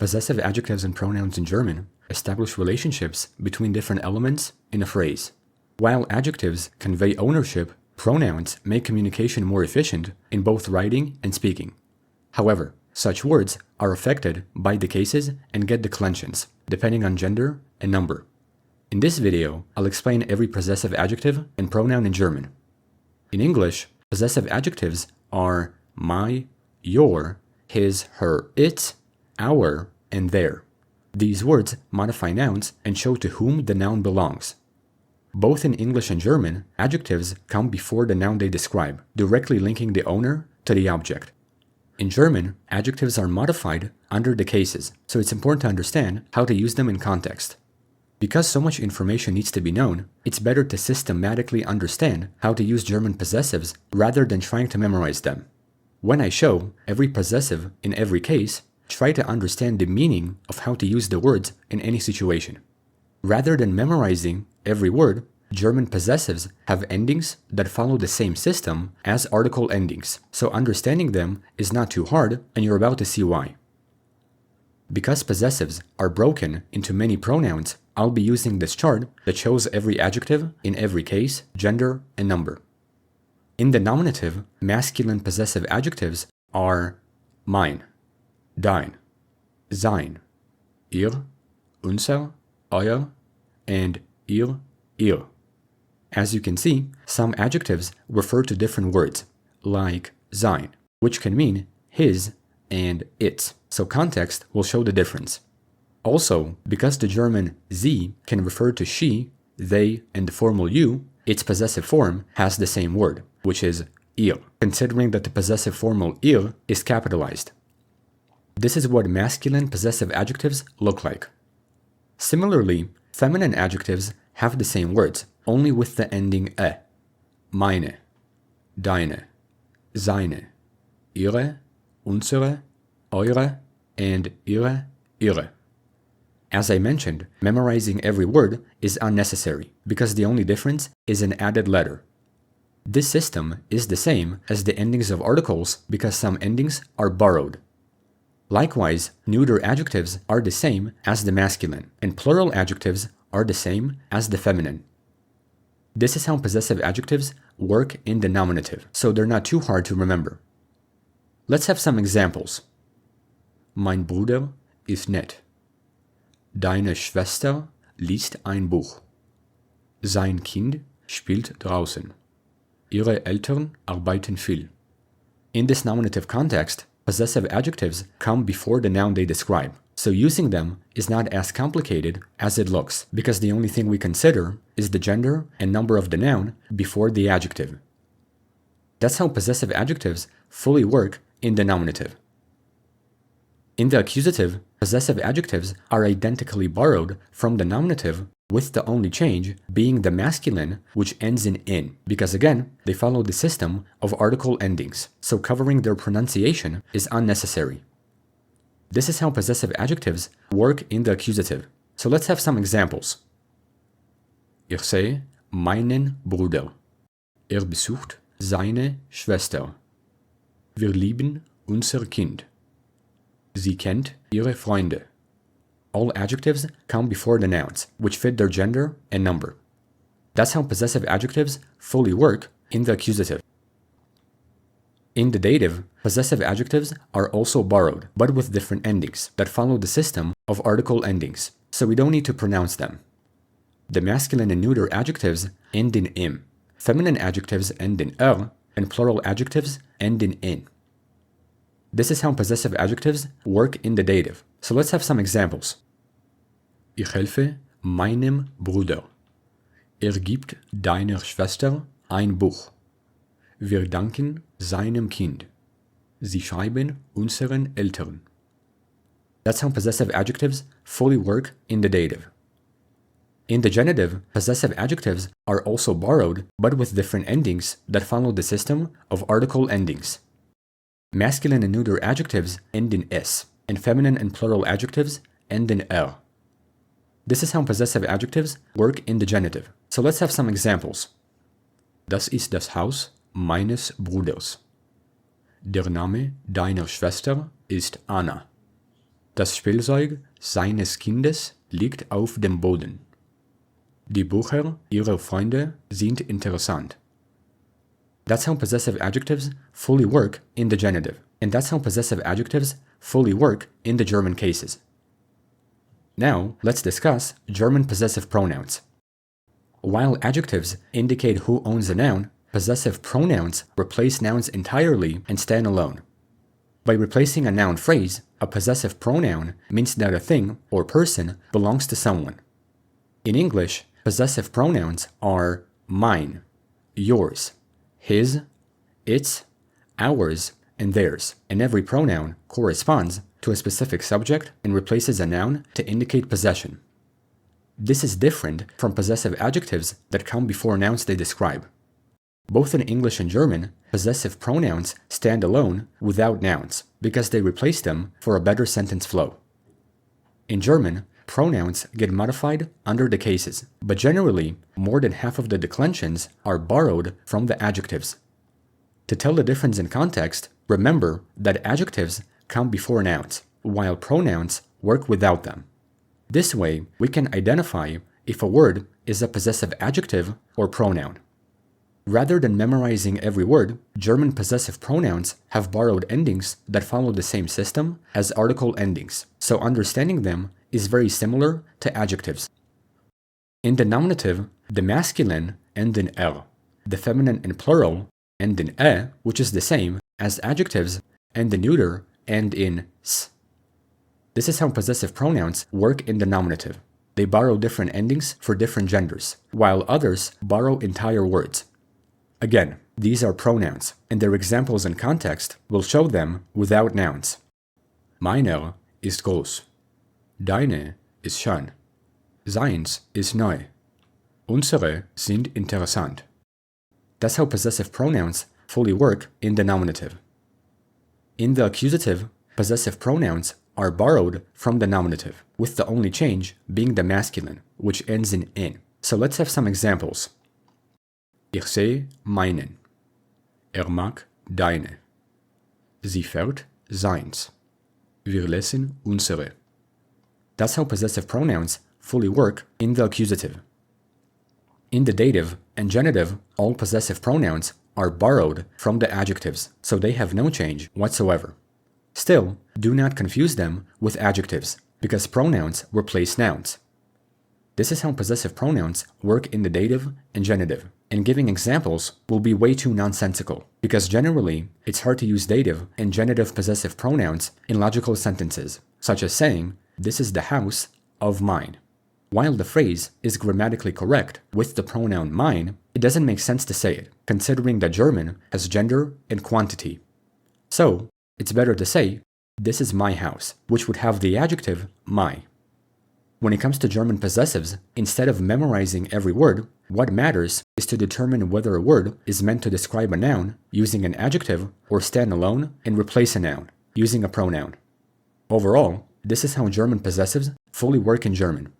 Possessive adjectives and pronouns in German establish relationships between different elements in a phrase. While adjectives convey ownership, pronouns make communication more efficient in both writing and speaking. However, such words are affected by the cases and get declensions, depending on gender and number. In this video, I'll explain every possessive adjective and pronoun in German. In English, possessive adjectives are my, your, his, her, its, our, and their. These words modify nouns and show to whom the noun belongs. Both in English and German, adjectives come before the noun they describe, directly linking the owner to the object. In German, adjectives are modified under the cases, so it's important to understand how to use them in context. Because so much information needs to be known, it's better to systematically understand how to use German possessives rather than trying to memorize them. When I show every possessive in every case, try to understand the meaning of how to use the words in any situation. Rather than memorizing every word, German possessives have endings that follow the same system as article endings, so understanding them is not too hard, and you're about to see why. Because possessives are broken into many pronouns, I'll be using this chart that shows every adjective in every case, gender, and number. In the nominative, masculine possessive adjectives are mein, dein, sein, ihr, unser, euer, and ihr. As you can see, some adjectives refer to different words, like sein, which can mean his and its, so context will show the difference. Also, because the German sie can refer to she, they, and the formal you, its possessive form has the same word, which is ihr, considering that the possessive formal ihr is capitalized. This is what masculine possessive adjectives look like. Similarly, feminine adjectives have the same words, only with the ending e. Meine, deine, seine, ihre, unsere, eure, and ihre. As I mentioned, memorizing every word is unnecessary because the only difference is an added letter. This system is the same as the endings of articles because some endings are borrowed. Likewise, neuter adjectives are the same as the masculine, and plural adjectives are the same as the feminine. This is how possessive adjectives work in the nominative, so they're not too hard to remember. Let's have some examples. Mein Bruder ist nett. Deine Schwester liest ein Buch. Sein Kind spielt draußen. Ihre Eltern arbeiten viel. In this nominative context, possessive adjectives come before the noun they describe, so using them is not as complicated as it looks, because the only thing we consider is the gender and number of the noun before the adjective. That's how possessive adjectives fully work in the nominative. In the accusative, possessive adjectives are identically borrowed from the nominative, with the only change being the masculine, which ends in, because again, they follow the system of article endings, so covering their pronunciation is unnecessary. This is how possessive adjectives work in the accusative, so let's have some examples. Ich sehe meinen Bruder. Besucht seine Schwester. Wir lieben unser Kind. Sie kennt ihre Freunde. All adjectives come before the nouns, which fit their gender and number. That's how possessive adjectives fully work in the accusative. In the dative, possessive adjectives are also borrowed, but with different endings that follow the system of article endings, so we don't need to pronounce them. The masculine and neuter adjectives end in im, feminine adjectives end in and plural adjectives end in. This is how possessive adjectives work in the dative, so let's have some examples. Ich helfe meinem Bruder. Gibt deiner Schwester ein Buch. Wir danken seinem Kind. Sie schreiben unseren Eltern. That's how possessive adjectives fully work in the dative. In the genitive, possessive adjectives are also borrowed, but with different endings that follow the system of article endings. Masculine and neuter adjectives end in s, and feminine and plural adjectives end in This is how possessive adjectives work in the genitive. So let's have some examples. Das ist das Haus meines Bruders. Der Name deiner Schwester ist Anna. Das Spielzeug seines Kindes liegt auf dem Boden. Die Bücher ihrer Freunde sind interessant. That's how possessive adjectives fully work in the genitive, and that's how possessive adjectives fully work in the German cases. Now, let's discuss German possessive pronouns. While adjectives indicate who owns a noun, possessive pronouns replace nouns entirely and stand alone. By replacing a noun phrase, a possessive pronoun means that a thing or person belongs to someone. In English, possessive pronouns are mine, yours, his, its, ours, and theirs, and every pronoun corresponds to a specific subject and replaces a noun to indicate possession. This is different from possessive adjectives that come before nouns they describe. Both in English and German, possessive pronouns stand alone without nouns because they replace them for a better sentence flow. In German, pronouns get modified under the cases, but generally, more than half of the declensions are borrowed from the adjectives. To tell the difference in context, remember that adjectives come before nouns, while pronouns work without them. This way, we can identify if a word is a possessive adjective or pronoun. Rather than memorizing every word, German possessive pronouns have borrowed endings that follow the same system as article endings, so understanding them is very similar to adjectives. In the nominative, the masculine end in er, the feminine and plural end in e, which is the same as adjectives, and the neuter end in s. This is how possessive pronouns work in the nominative. They borrow different endings for different genders, while others borrow entire words. Again, these are pronouns, and their examples and context will show them without nouns. Meiner ist groß. Deine ist schön. Seins ist neu. Unsere sind interessant. That's how possessive pronouns fully work in the nominative. In the accusative, possessive pronouns are borrowed from the nominative, with the only change being the masculine, which ends in in. So let's have some examples. Ich seh meinen. Mag deine. Sie fährt seins. Wir lesen unsere. That's how possessive pronouns fully work in the accusative. In the dative and genitive, all possessive pronouns are borrowed from the adjectives, so they have no change whatsoever. Still, do not confuse them with adjectives, because pronouns replace nouns. This is how possessive pronouns work in the dative and genitive, and giving examples will be way too nonsensical, because generally, it's hard to use dative and genitive possessive pronouns in logical sentences, such as saying, "This is the house of mine." While the phrase is grammatically correct with the pronoun mine, it doesn't make sense to say it, considering that German has gender and quantity. So, it's better to say, "This is my house," which would have the adjective my. When it comes to German possessives, instead of memorizing every word, what matters is to determine whether a word is meant to describe a noun using an adjective or stand alone and replace a noun using a pronoun. Overall, this is how German possessives fully work in German.